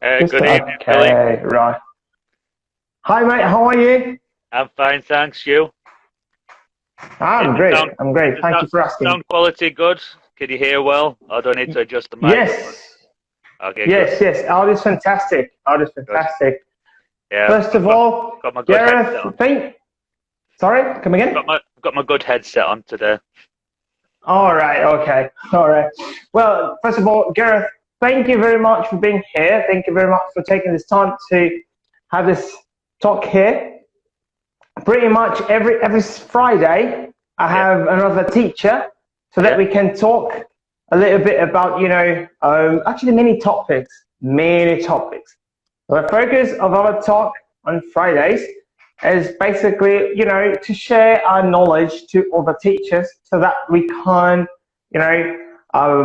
Good evening, Filipe. Okay, right. Hi, mate. How are you? I'm fine, thanks. You? Is I'm the great. sound I'm great. is Thank the you for asking. sound quality good? Can you hear well? Or do I need to adjust the microphone? Yes, Okay, good, yes. Art is fantastic. Art is good. fantastic. Yeah, First of all, got my good headset Gareth, on. Sorry, come again? Got my good headset on today. All right. Okay. All right. Well, first of all, Gareth, thank you very much for being here. Thank you very much for taking this time to have this talk here. Pretty much every Friday, I Yeah, have another teacher so that yeah, we can talk a little bit about, actually many topics. The focus of our talk on Fridays is basically, to share our knowledge to other teachers so that we can,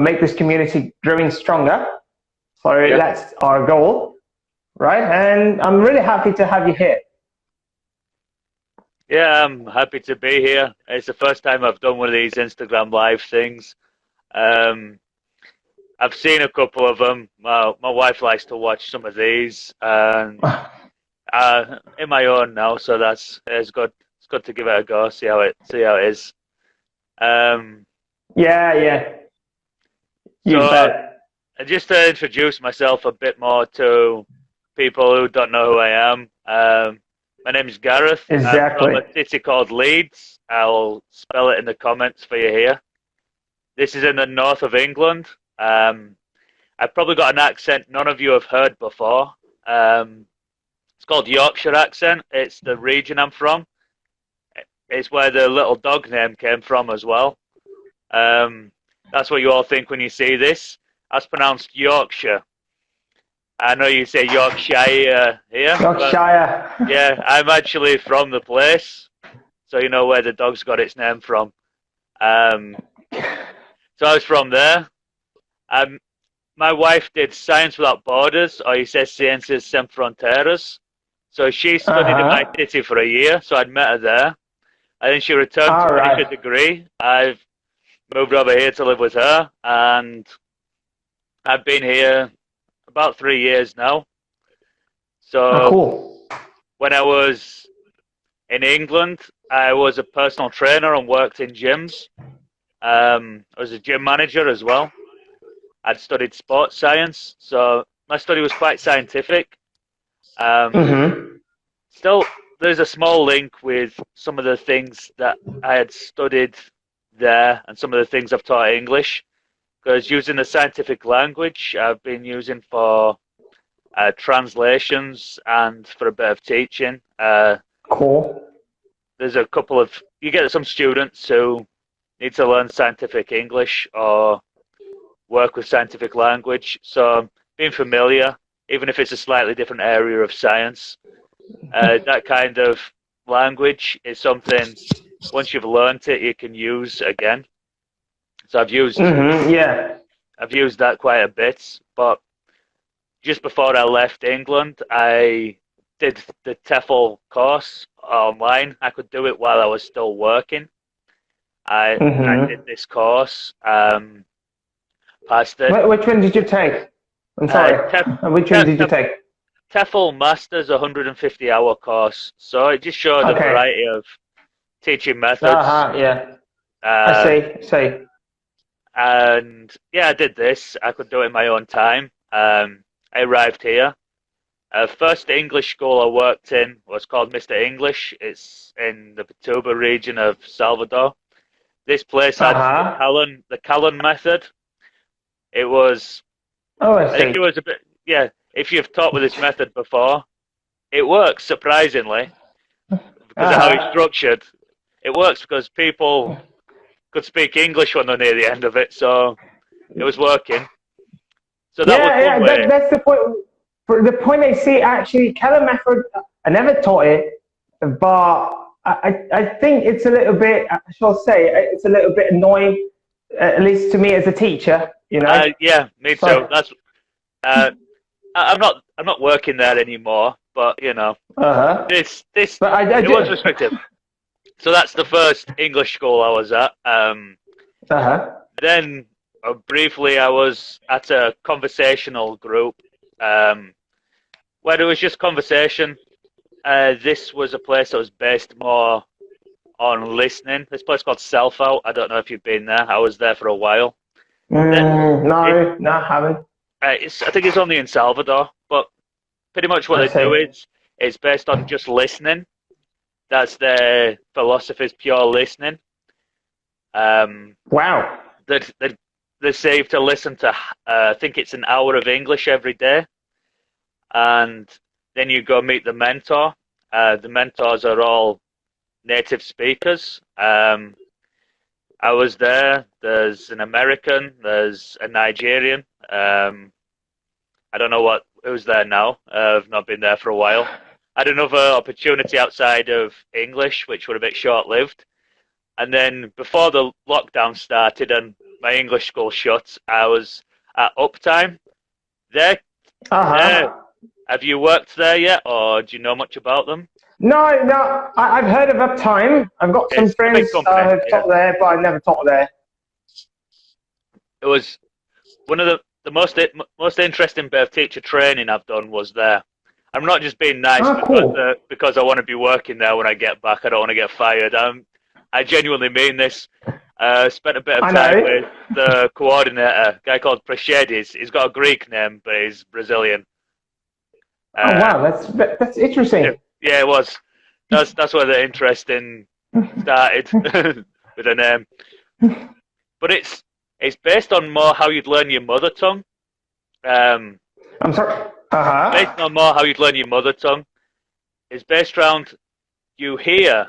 make this community growing stronger. So yeah. that's our goal, right? And I'm really happy to have you here. Yeah, I'm happy to be here. It's the first time I've done one of these Instagram live things. Um, I've seen a couple of them. My wife likes to watch some of these, and in my own now, so it's good. It's good to give it a go, see how it is. Um, Yeah, you so bet. just to introduce myself a bit more to people who don't know who I am. My name is Gareth. I'm from Exactly. a city called Leeds. I'll spell it in the comments for you here. This is in the north of England. I've probably got an accent none of you have heard before. It's called Yorkshire accent. It's the region I'm from. It's where the little dog name came from as well. Um, that's what you all think when you see this. That's pronounced Yorkshire. I know you say Yorkshire here, but Yorkshire. yeah, I'm actually from the place, so you know where the dog's got its name from. Um, so I was from there. Um, my wife did Science Without Borders, or you say Ciencias Sem Fronteiras. So she studied in my Uh-huh. city for a year, so I'd met her there. And then she returned to All finish her right. degree. I've moved over here to live with her, and I've been here about 3 years now. Oh, So cool. when I was in England, I was a personal trainer and worked in gyms. I was a gym manager as well. I'd studied sports science, so my study was quite scientific. Um, Mm-hmm. Still, there's a small link with some of the things that I had studied there and some of the things I've taught English. Because using the scientific language, I've been using for translations and for a bit of teaching. Cool. There's a couple of, you get some students who need to learn scientific English or work with scientific language. So being familiar, even if it's a slightly different area of science, that kind of language is something, once you've learnt it, you can use again. So Mm-hmm. Yeah. I've used that quite a bit. But just before I left England, I did the TEFL course online. I could do it while I was still working. I did Mm-hmm. this course, passed it. Which one did you take? I'm Uh, sorry. Tef, Which one Tef, did you Tef, take? TEFL Masters 150-hour course. So it just showed a Okay. variety of teaching methods. Uh-huh. Yeah. I Uh, see. I see. and yeah, I did this. I could do it in my own time. I arrived here. First English school I worked in was called Mr. English. It's in the Patuba region of Salvador. This place had Uh-huh. The Callan method. It was, Oh, I I think it see. was a bit, yeah, if you've taught with this method before, it works surprisingly because of how it's Uh-huh. structured. It works because people could speak English when they're near the end of it, so it was working. So that was one Yeah. way. That's the point. For the point I see, actually, Keller method, I never taught it, but I think it's a little bit, I shall say, it's a little bit annoying, at least to me as a teacher, Yeah, me too. So, That's uh, I'm not working there anymore, but you know, uh-huh. this But I it was do. restrictive. So that's the first English school I was at. Uh-huh. Then briefly I was at a conversational group. Um, when it was just conversation, this was a place that was based more on listening. This place called Self Out. I don't know if you've been there. I was there for a while. No, I haven't. I think it's only in Salvador, but pretty much what I they do see. is it's based on just listening. That's their philosophy, is pure listening. Wow. They say you have to listen to, I think it's an hour of English every day, and then you go meet the mentor. The mentors are all native speakers. I was there. There's an American. There's a Nigerian. I don't know who's there now. I've not been there for a while. I had another opportunity outside of English, which were a bit short-lived. And then before the lockdown started and my English school shut, I was at Uptime. There, there. Have you worked there yet, or do you know much about them? No. I've heard of Uptime. I've got some It's a big friends company. who've taught there, but I've never taught there. It was one of the most interesting bit of teacher training I've done was there. I'm not just being nice Cool. because I want to be working there when I get back. I don't want to get fired. I genuinely mean this. Spent a bit of I time know. with the coordinator, a guy called Proffesores. He's got a Greek name, but he's Brazilian. Oh Uh, wow, that's interesting. yeah, it was. That's where the interesting started with a name. But it's based on more how you'd learn your mother tongue. Um, I'm sorry. Based on more how you'd learn your mother tongue. It's based around you hear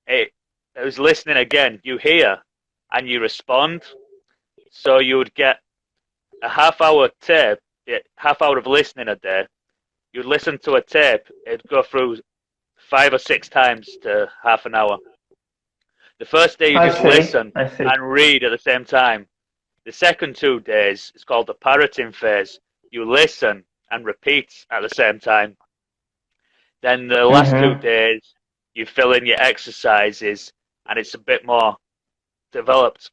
it. It was listening again. You hear and you respond. So you would get a half-hour tape, half hour of listening a day. You'd listen to a tape. It'd go through 5 or 6 times to half an hour. The first day you just listen I see. and read at the same time. The second 2 days, it's called the parroting phase. You listen and repeat at the same time. Then the last 2 days, you fill in your exercises and it's a bit more developed.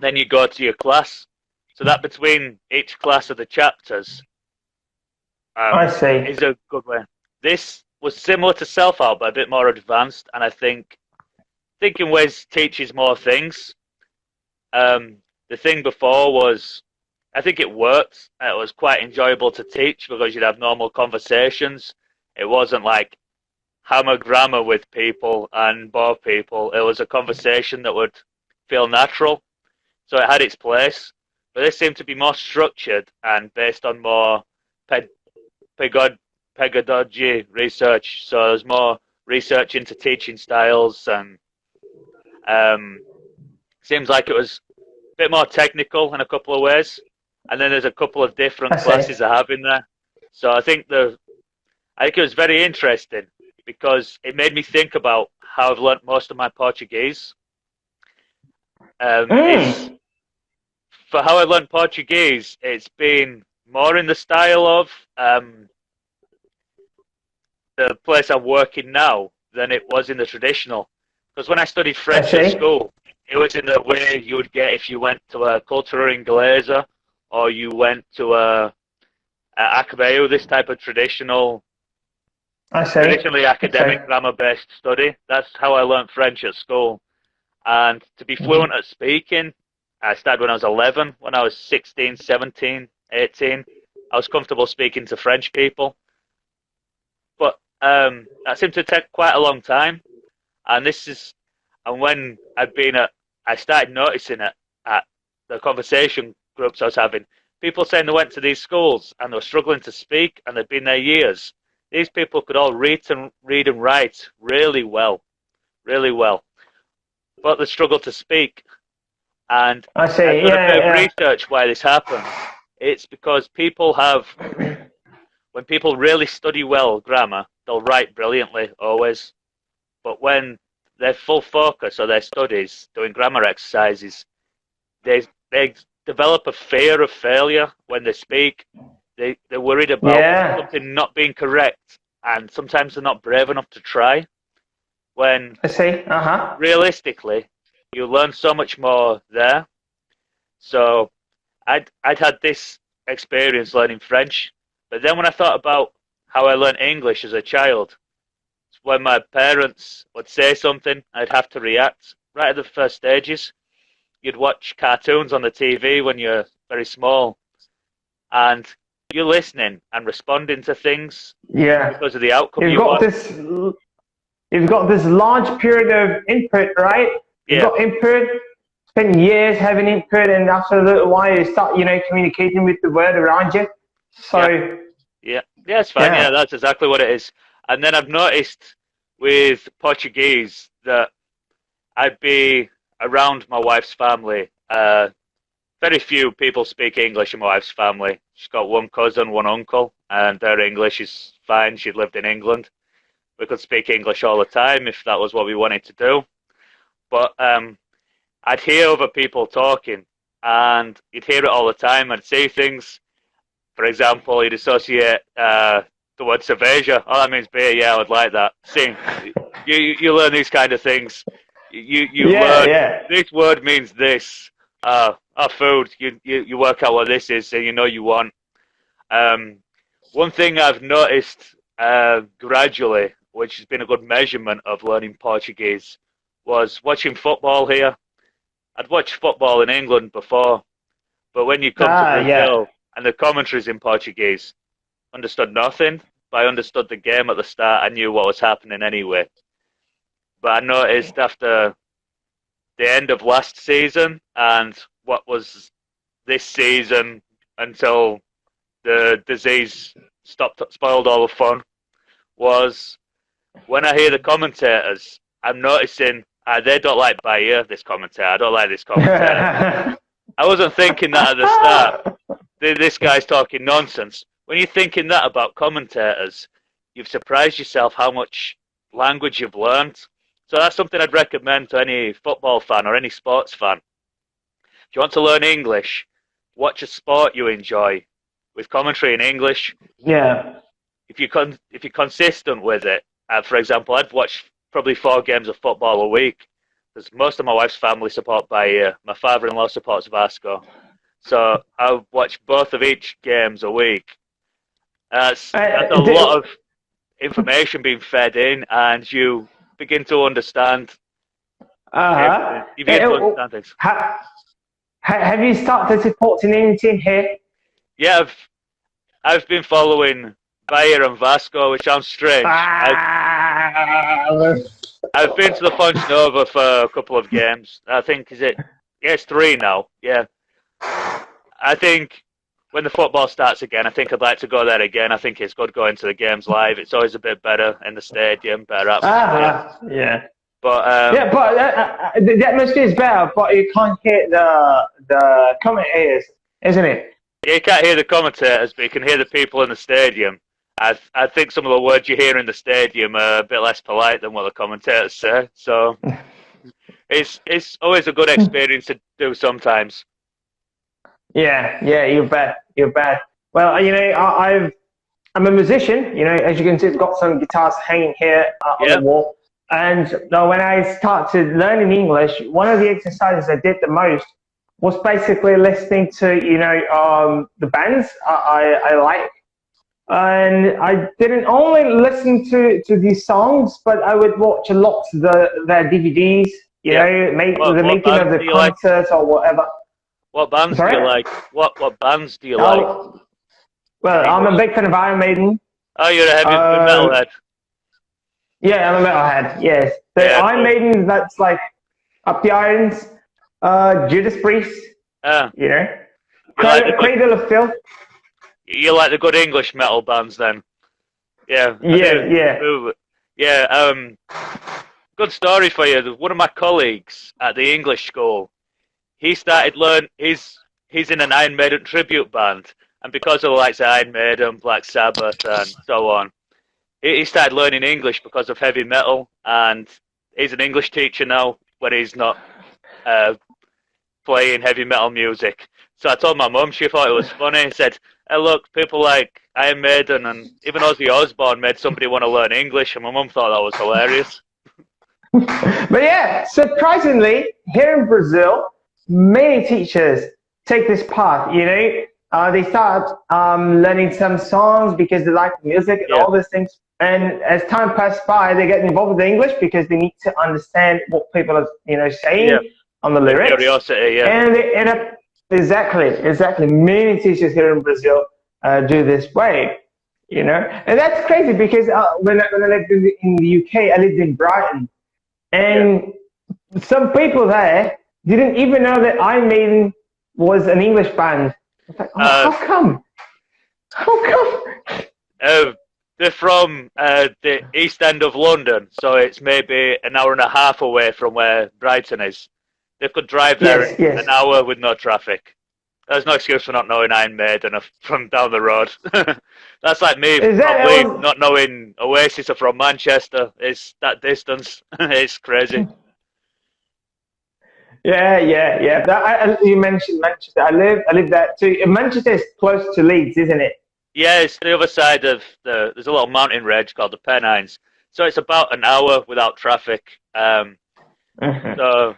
Then you go to your class. So that between each class of the chapters I see. is a good way. This was similar to Self-Out, but a bit more advanced, and I think in ways teaches more things. The thing before was, I think it worked. It was quite enjoyable to teach because you'd have normal conversations. It wasn't like hammer grammar with people and bore people. It was a conversation that would feel natural. So it had its place. But this seemed to be more structured and based on more pedagogy research. So there's more research into teaching styles, and seems like it was a bit more technical in a couple of ways. And then there's a couple of different classes I have in there. So I think it was very interesting because it made me think about how I've learnt most of my Portuguese. For how I learnt Portuguese, it's been more in the style of the place I'm working now than it was in the traditional. Because when I studied French at school, it was in the way you would get if you went to a Cultura Inglesa or you I went to a Academia, this type of traditionally academic grammar-based study. That's how I learnt French at school. And to be fluent at speaking, I started when I was 11. When I was 16, 17, 18, I was comfortable speaking to French people. But that seemed to take quite a long time. And when I started noticing it at the conversation groups I was having. People saying they went to these schools and they were struggling to speak and they'd been there years. These people could all read and write really well, but they struggled to speak. And I see. I've done a bit of research why this happens. It's because when people really study well grammar, they'll write brilliantly always. But when their full focus or their studies doing grammar exercises, they develop a fear of failure when they speak. They're worried about something not being correct, and sometimes they're not brave enough to try. When I see. realistically, you learn so much more there. So I'd had this experience learning French, but then when I thought about how I learned English as a child. When my parents would say something, I'd have to react. Right at the first stages, you'd watch cartoons on the TV when you're very small, and you're listening and responding to things Yeah. because of the outcome You've you got want. you've got this large period of input, right? You've Yeah, got input, spend years having input, and after a little while you start, communicating with the world around you. yeah, So, yeah, it's fine. Yeah, yeah. that's exactly what it is. And then I've noticed with Portuguese that I'd be around my wife's family. Very few people speak English in my wife's family. She's got one cousin, one uncle, and their English is fine. She lived in England. We could speak English all the time if that was what we wanted to do. But I'd hear other people talking, and you'd hear it all the time. I'd see things. For example, you'd associate the word cerveja. Oh, that means beer. Yeah, I would like that. See, you learn these kind of things. You Yeah, learn yeah. this word means this. Our food. You work out what this is, and you know you want. One thing I've noticed gradually, which has been a good measurement of learning Portuguese, was watching football here. I'd watched football in England before, but when you come to Yeah. Brazil and the commentaries in Portuguese, understood nothing, but I understood the game at the start. I knew what was happening anyway. But I noticed after the end of last season and what was this season until the disease spoiled all the fun, was when I hear the commentators, I'm noticing they don't like Bahia, this commentator. I don't like this commentator. I wasn't thinking that at the start. This guy's talking nonsense. When you're thinking that about commentators, you've surprised yourself how much language you've learned. So that's something I'd recommend to any football fan or any sports fan. If you want to learn English, watch a sport you enjoy with commentary in English. Yeah. If you're consistent with it, for example, I'd watch probably 4 games of football a week, because most of my wife's family support Bahia. My father-in-law supports Vasco. So I watch both of each games a week. That's a lot of information being fed in, and you begin to understand. You begin to understand things. Have you started supporting any team here? Yeah, I've been following Bahia and Vasco, which sounds strange. I've been to the Fonte Nova for a couple of games. I think it's 3 now. Yeah. I think when the football starts again, I think I'd like to go there again. I think it's good going to the games live. It's always a bit better in the stadium, better atmosphere. Yeah. But the atmosphere is better, but you can't hear the commentators, isn't it? You can't hear the commentators, but you can hear the people in the stadium. I think some of the words you hear in the stadium are a bit less polite than what the commentators say. So it's always a good experience to do sometimes. Yeah, you bet. Well, I'm a musician. As you can see, I've got some guitars hanging here on the wall. And when I started learning English, one of the exercises I did the most was basically listening to the bands I like. And I didn't only listen to these songs, but I would watch a lot of their DVDs. The making of the concerts or whatever. What bands do you like? What bands do you like? Well, I'm a big fan of Iron Maiden. Oh, you're a heavy metalhead. Yeah, I'm a metalhead. Yes, Iron Maiden. That's like Up the Irons, Judas Priest. Cradle of Filth. You like the good English metal bands then? Yeah. Yeah. Good story for you. One of my colleagues at the English school, he started he's in an Iron Maiden tribute band, and because of the likes of Iron Maiden, Black Sabbath, and so on, he started learning English because of heavy metal, and he's an English teacher now when he's not playing heavy metal music. So I told my mum, she thought it was funny. I said, hey, look, people like Iron Maiden and even Ozzy Osbourne made somebody want to learn English, and my mum thought that was hilarious. But yeah, surprisingly, here in Brazil, many teachers take this path, they start learning some songs because they like music and all these things. And as time passes by, they get involved with English because they need to understand what people are, saying on the lyrics. Curiosity, And they end up exactly. Many teachers here in Brazil do this way, and that's crazy because when I lived in the UK, I lived in Brighton, and some people there didn't even know that Iron Maiden was an English band. I was like, how come? They're from the East End of London, so it's maybe an hour and a half away from where Brighton is. They could drive there in an hour with no traffic. There's no excuse for not knowing Iron Maiden from down the road. That's like me probably not knowing Oasis are from Manchester. It's that distance. It's crazy. Yeah. You mentioned Manchester. I live there too. Manchester is close to Leeds, isn't it? Yeah, it's the other side of there's a little mountain range called the Pennines. So it's about an hour without traffic. So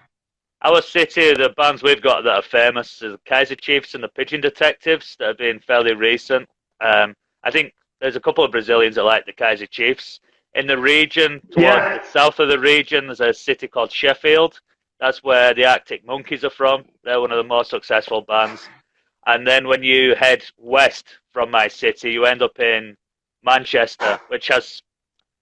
our city, the bands we've got that are famous are the Kaiser Chiefs and the Pigeon Detectives that have been fairly recent. I think there's a couple of Brazilians that like the Kaiser Chiefs. In the region, towards the south of the region, there's a city called Sheffield. That's where the Arctic Monkeys are from. They're one of the more successful bands. And then when you head west from my city, you end up in Manchester, which has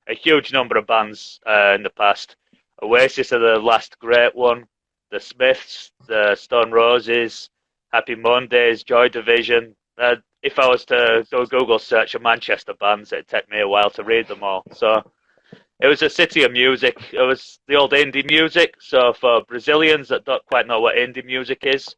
a huge number of bands in the past. Oasis are the last great one. The Smiths, the Stone Roses, Happy Mondays, Joy Division. If I was to do a Google search of Manchester bands, it'd take me a while to read them all. So it was a city of music. It was the old indie music. So for Brazilians that don't quite know what indie music is,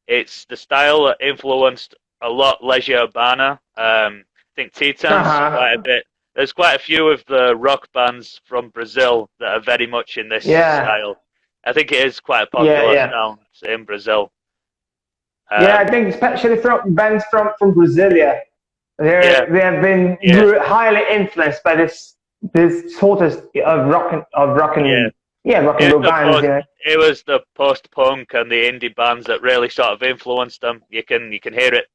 it's the style that influenced a lot Legião Urbana. I think Titãs quite a bit. There's quite a few of the rock bands from Brazil that are very much in this style. I think it is quite a popular sound in Brazil. I think especially from bands from Brasilia, they have been highly influenced by this sort of rock and roll bands. It was the post-punk and the indie bands that really sort of influenced them. You can hear it.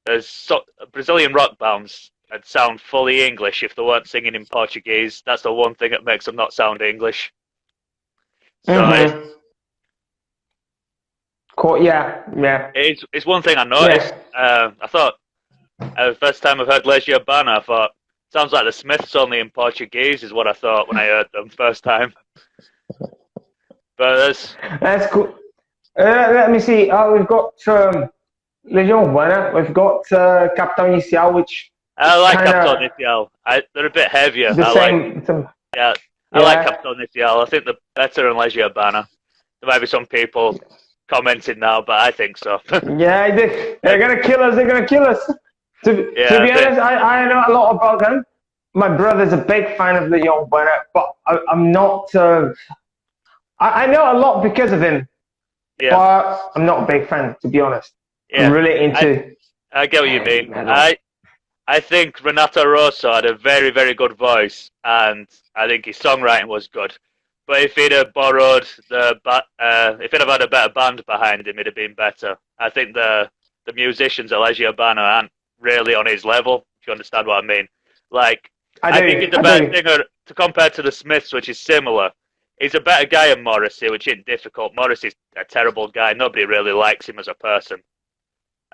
There's Brazilian rock bands that sound fully English if they weren't singing in Portuguese. That's the one thing that makes them not sound English. So cool. Yeah. It's one thing I noticed. I thought the first time I've heard Legião Urbana, I thought sounds like the Smiths only in Portuguese is what I thought when I heard them first time. But that's cool. Let me see. We've got Legião Urbana. We've got Capital Inicial, which I like Capital Inicial. They're a bit heavier. I like Capital Inicial. I think they're better than Legião Urbana. There might be some people commenting now, but I think so. They're gonna kill us. They're gonna kill us. To be honest, I know a lot about them. My brother's a big fan of Legião Urbana, but I'm not. I know a lot because of him, but I'm not a big fan, to be honest. I'm really into. I get what you mean. I think Renato Russo had a very, very good voice, and I think his songwriting was good. But if he'd have borrowed if he'd have had a better band behind him, it'd have been better. I think the musicians at Legião Urbana aren't really on his level, if you understand what I mean. Like, I think it's a better thing to compare to the Smiths, which is similar. He's a better guy than Morrissey, which isn't difficult. Morrissey's a terrible guy. Nobody really likes him as a person.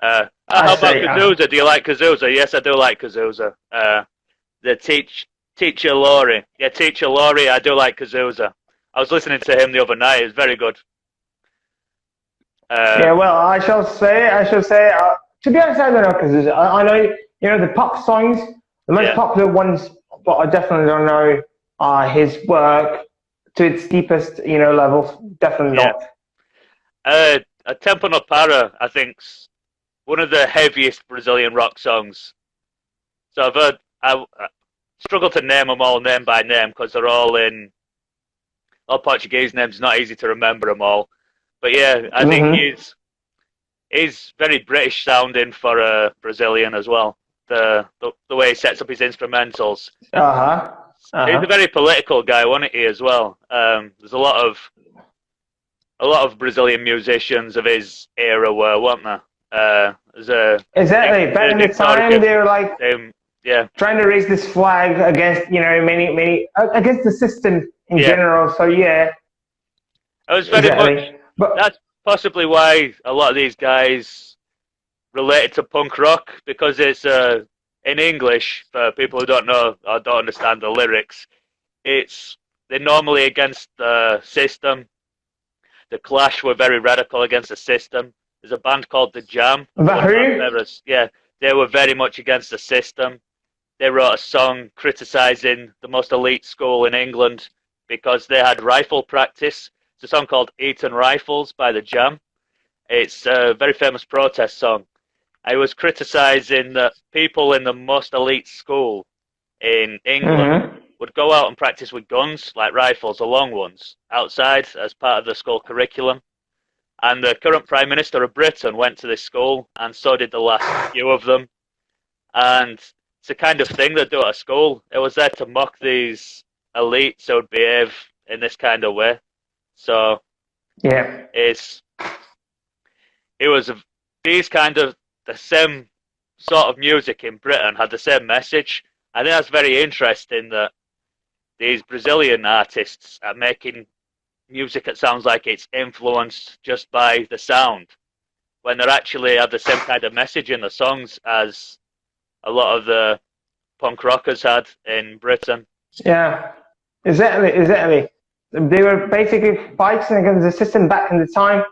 How about Cazuza? Do you like Cazuza? Yes, I do like Cazuza. The Teacher Laurie. Yeah, Teacher Laurie, I do like Cazuza. I was listening to him the other night. It was very good. I shall say, to be honest, I don't know Cazuza. I know, the pop songs, the most popular ones, but I definitely don't know his work to its deepest, levels. Definitely not. A Tempo no Para, I think's one of the heaviest Brazilian rock songs. So I struggle to name them all name by name because they're all Portuguese names. It's not easy to remember them all. But I think he's very British sounding for a Brazilian as well. The way he sets up his instrumentals. He's a very political guy, wasn't he, as well? There's a lot of Brazilian musicians of his era weren't there? As a Exactly. Back in the time, they were like yeah, trying to raise this flag against, many against the system in yeah. general. So yeah, It was very much. exactly. But That's possibly why a lot of these guys related to punk rock, because it's in English for people who don't know or don't understand the lyrics. It's they're normally against the system. The Clash were very radical against the system. There's a band called The Jam, but one of my who? favorites. Yeah, they were very much against the system. They wrote a song criticizing the most elite school in England because they had rifle practice. It's a song called Eton Rifles by The Jam. It's a very famous protest song. I was criticizing that people in the most elite school in England Mm-hmm. would go out and practice with guns, like rifles, the long ones, outside as part of the school curriculum. And the current Prime Minister of Britain went to this school, and so did the last few of them. And it's the kind of thing they do at a school. It was there to mock these elites who would behave in this kind of way. So Yeah. it's it was these kind of the same sort of music in Britain had the same message. I think that's very interesting that these Brazilian artists are making music that sounds like it's influenced just by the sound, when they actually have the same kind of message in the songs as a lot of the punk rockers had in Britain. Yeah. Exactly. Exactly. They were basically fighting against the system back in the time.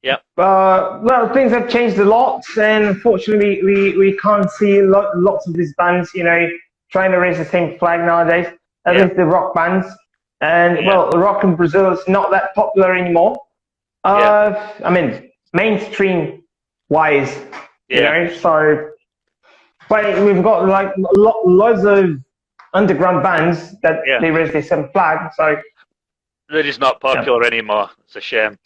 Yep. Well, things have changed a lot, and unfortunately, we can't see lots of these bands, trying to raise the same flag nowadays. At least the rock bands, and well, rock in Brazil is not that popular anymore. I mean, mainstream wise, So, but we've got like loads of underground bands that they raise the same flag. So they're just not popular anymore. It's a shame.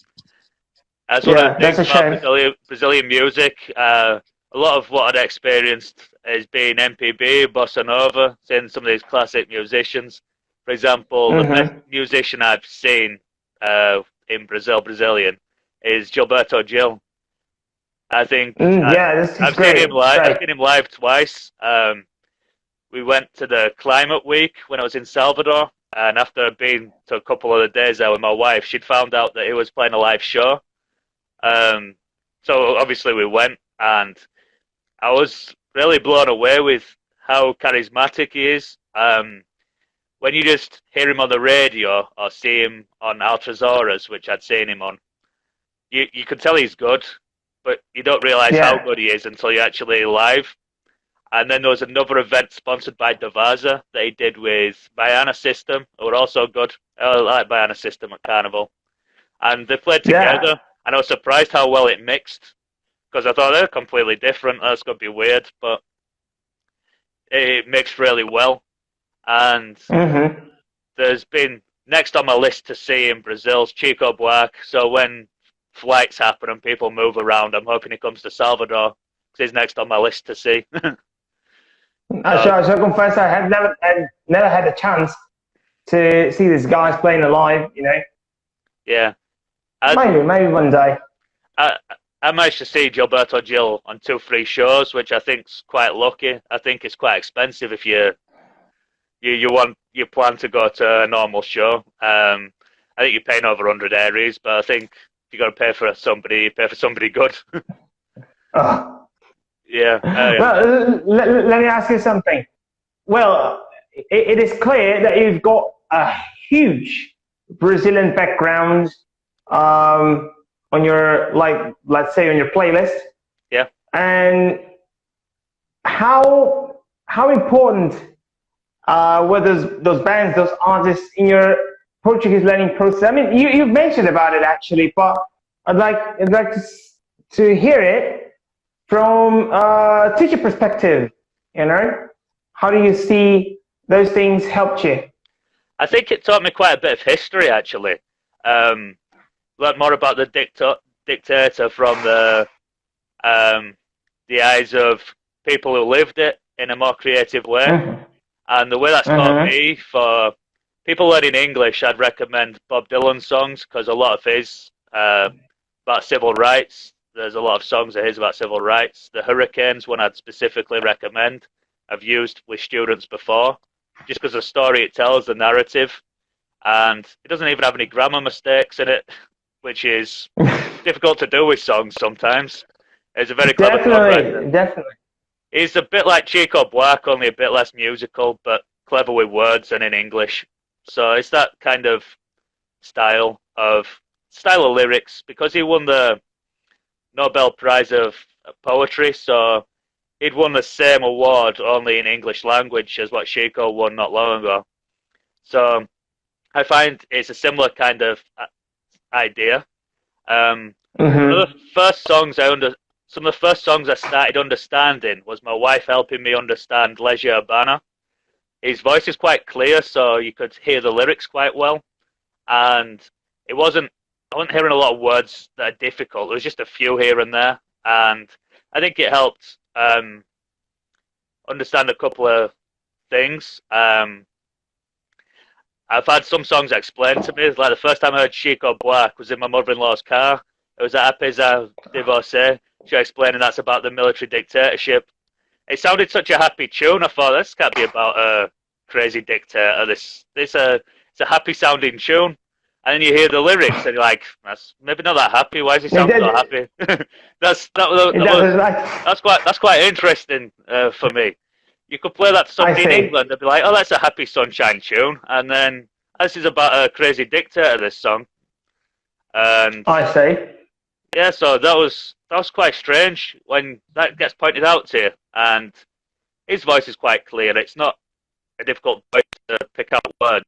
That's one of the things about Brazilian music. A lot of what I'd experienced is being MPB, bossa nova, seeing some of these classic musicians. For example, the best musician I've seen in Brazilian, is Gilberto Gil. I think I've great. seen him live. I've seen him live twice. We went to the Climate Week when I was in Salvador, and after being to a couple of the days there with my wife, she'd found out that he was playing a live show. So obviously we went, and I was really blown away with how charismatic he is. When you just hear him on the radio or see him on Altas Horas, which I'd seen him on, you can tell he's good, but you don't realize how good he is until you're actually live. And then there was another event sponsored by Devasa that he did with Baiana System, who were also good. I like Baiana System at Carnival. And they played together, and I was surprised how well it mixed, because I thought they're completely different. That's going to be weird, but it mixed really well. And there's been, next on my list to see in Brazil's Chico Buarque. So when flights happen and people move around, I'm hoping he comes to Salvador, because he's next on my list to see. So confess, I have never had a chance to see these guys playing live. Yeah. Maybe one day. I managed to see Gilberto Gil on 2 free shows, which I think's quite lucky. I think it's quite expensive if you plan to go to a normal show. I think you're paying over 100 areas, but I think if you got to pay for somebody, you pay for somebody good. Yeah. Well, let me ask you something. Well, it is clear that you've got a huge Brazilian background on your, let's say, on your playlist. Yeah. And how important were those bands, those artists in your Portuguese learning process? I mean, you've mentioned about it actually, but I'd like to hear it from a teacher perspective. How do you see those things helped you? I think it taught me quite a bit of history, actually. Learned more about the dictator from the eyes of people who lived it in a more creative way. And the way that's taught me, for people learning English, I'd recommend Bob Dylan songs, because a lot of his about civil rights, there's a lot of songs of his about civil rights. The Hurricanes one I'd specifically recommend. I've used with students before, just because the story it tells, the narrative, and it doesn't even have any grammar mistakes in it, which is difficult to do with songs sometimes. He's a very clever songwriter. Definitely. He's a bit like Chico Buarque, only a bit less musical, but clever with words and in English. So it's that kind of style of lyrics, because he won the Nobel Prize of Poetry, so he'd won the same award only in English language as what Chico won not long ago. So I find it's a similar kind of idea. Some of the first songs I started understanding was my wife helping me understand Leisure Urbana. His voice is quite clear, so you could hear the lyrics quite well, and I wasn't hearing a lot of words that are difficult. There was just a few here and there, and I think it helped understand a couple of things. I've had some songs explained to me. Like the first time I heard Chico Buarque was in my mother-in-law's car. It was at Apesa Divorcée. She was explaining that's about the military dictatorship. It sounded such a happy tune. I thought, this can't be about a crazy dictator. It's a happy sounding tune. And then you hear the lyrics and you're like, that's maybe not that happy. Why does he sound so happy? That's quite interesting for me. You could play that to somebody in England, they'd be like, oh, that's a happy sunshine tune. And then this is about a crazy dictator, this song. And I see. Yeah, so that was quite strange when that gets pointed out to you. And his voice is quite clear. It's not a difficult voice to pick out words.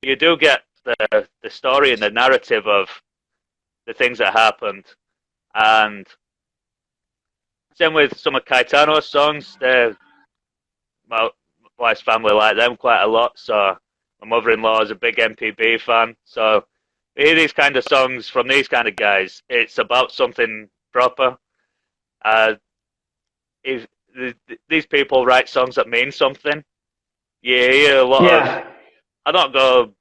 You do get the story and the narrative of the things that happened. And same with some of Caetano's songs. My wife's family like them quite a lot. So my mother-in-law is a big MPB fan. So you hear these kind of songs from these kind of guys. It's about something proper. If these people write songs that mean something, you hear a lot of. I don't go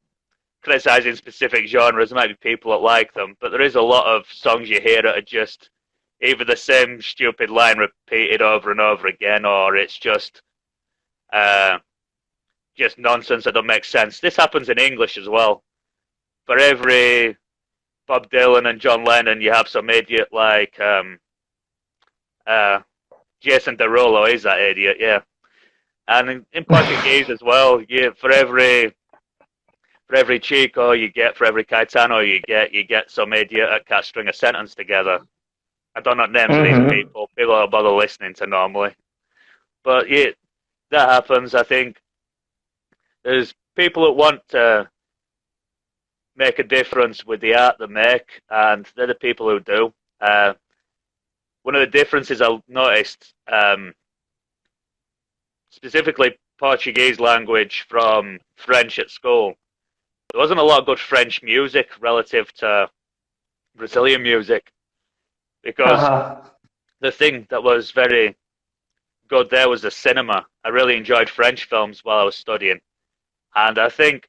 criticizing specific genres. There might be people that like them, but there is a lot of songs you hear that are just either the same stupid line repeated over and over again, or it's just nonsense that don't make sense. This happens in English as well. For every Bob Dylan and John Lennon, you have some idiot like Jason Derulo. He's that idiot, yeah. And in Portuguese as well, for every Chico you get, for every Caetano you get some idiot that can't string a sentence together. I don't know names of these people. People don't bother listening to normally. But yeah, that happens. I think there's people that want to make a difference with the art they make, and they're the people who do. One of the differences I noticed, specifically Portuguese language from French at school, there wasn't a lot of good French music relative to Brazilian music, because the thing that was very good there was the cinema. I really enjoyed French films while I was studying, and I think